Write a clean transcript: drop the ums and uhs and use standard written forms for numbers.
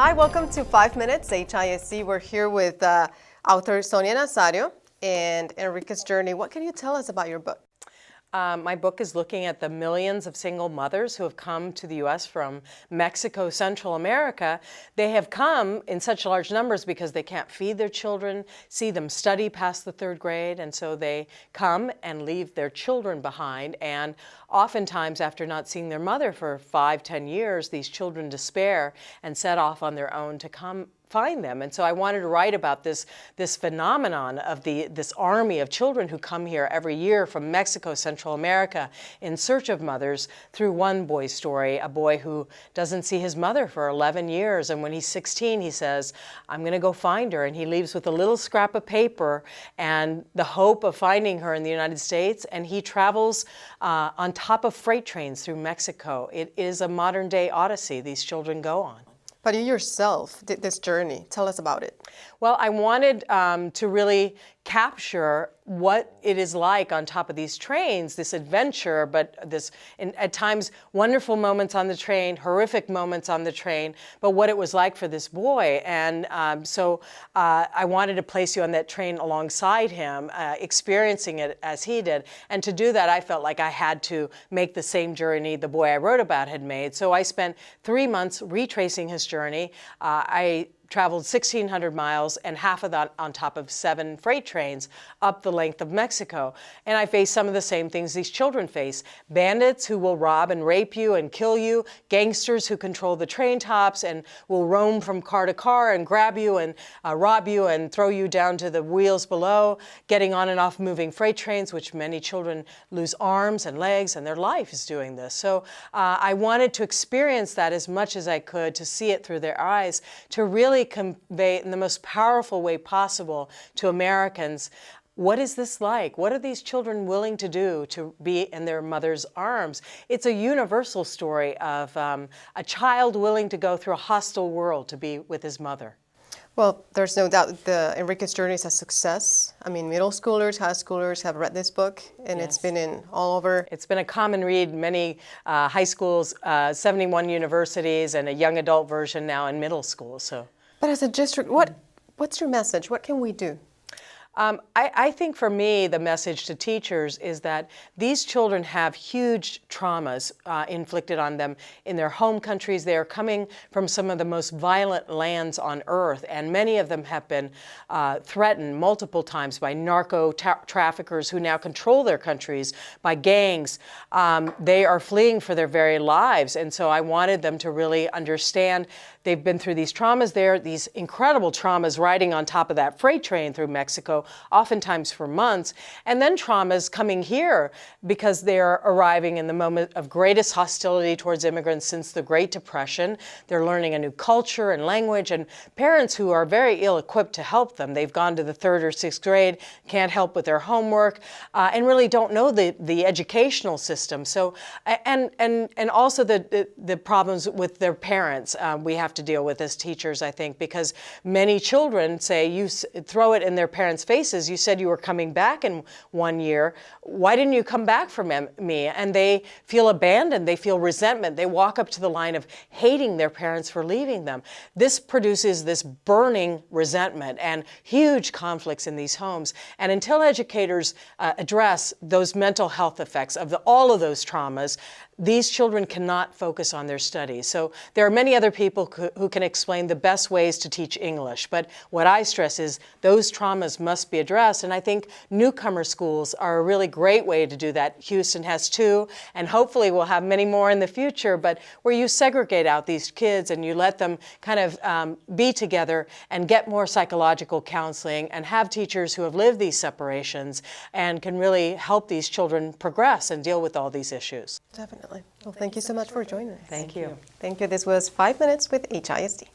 Hi, welcome to 5 Minutes HISC. We're here with author Sonia Nazario and Enrique's Journey. What can you tell us about your book? My book is looking at the millions of single mothers who have come to the U.S. from Mexico, Central America. They have come in such large numbers because they can't feed their children, see them study past the third grade, and so they come and leave their children behind. And oftentimes, after not seeing their mother for 5-10 years, these children despair and set off on their own to come find them. And so I wanted to write about this phenomenon of this army of children who come here every year from Mexico, Central America, in search of mothers through one boy's story, a boy who doesn't see his mother for 11 years. And when he's 16, he says, I'm going to go find her. And he leaves with a little scrap of paper and the hope of finding her in the United States. And he travels on top of freight trains through Mexico. It is a modern day odyssey these children go on. But you yourself did this journey. Tell us about it. Well, I wanted to really capture what it is like on top of these trains, this adventure, but at times wonderful moments on the train, horrific moments on the train, but what it was like for this boy. And so I wanted to place you on that train alongside him, experiencing it as he did. And to do that, I felt like I had to make the same journey the boy I wrote about had made. So I spent 3 months retracing his journey. I traveled 1,600 miles and half of that on top of 7 freight trains up the length of Mexico. And I faced some of the same things these children face. Bandits who will rob and rape you and kill you, gangsters who control the train tops and will roam from car to car and grab you and rob you and throw you down to the wheels below, getting on and off moving freight trains, which many children lose arms and legs, and their life is doing this. So I wanted to experience that as much as I could, to see it through their eyes, to really convey in the most powerful way possible to Americans, what is this like? What are these children willing to do to be in their mother's arms? It's a universal story of a child willing to go through a hostile world to be with his mother. Well, there's no doubt the Enrique's Journey is a success. I mean, middle schoolers, high schoolers have read this book, and Yes. It's been in all over. It's been a common read, many high schools, 71 universities, and a young adult version now in middle school. So. But as a district, what's your message? What can we do? I think for me, the message to teachers is that these children have huge traumas inflicted on them in their home countries. They are coming from some of the most violent lands on earth, and many of them have been threatened multiple times by narco traffickers who now control their countries, by gangs. They are fleeing for their very lives, and so I wanted them to really understand they've been through these traumas there, these incredible traumas riding on top of that freight train through Mexico, oftentimes for months, and then traumas coming here because they're arriving in the moment of greatest hostility towards immigrants since the Great Depression. They're learning a new culture and language, and parents who are very ill-equipped to help them. They've gone to the 3rd or 6th grade, can't help with their homework, and really don't know the educational system. So, and also the problems with their parents we have to deal with as teachers, I think, because many children say, you throw it in their parents' faces, you said you were coming back in 1 year, why didn't you come back for me? And they feel abandoned, they feel resentment, they walk up to the line of hating their parents for leaving them. This produces this burning resentment and huge conflicts in these homes. And until educators address those mental health effects of all of those traumas, these children cannot focus on their studies. So there are many other people who can explain the best ways to teach English. But what I stress is those traumas must be addressed. And I think newcomer schools are a really great way to do that. Houston has 2, and hopefully we'll have many more in the future, but where you segregate out these kids and you let them kind of be together and get more psychological counseling and have teachers who have lived these separations and can really help these children progress and deal with all these issues. Definitely. Well, thank you so much for joining us. Thank you. Thank you. This was 5 Minutes with HISD.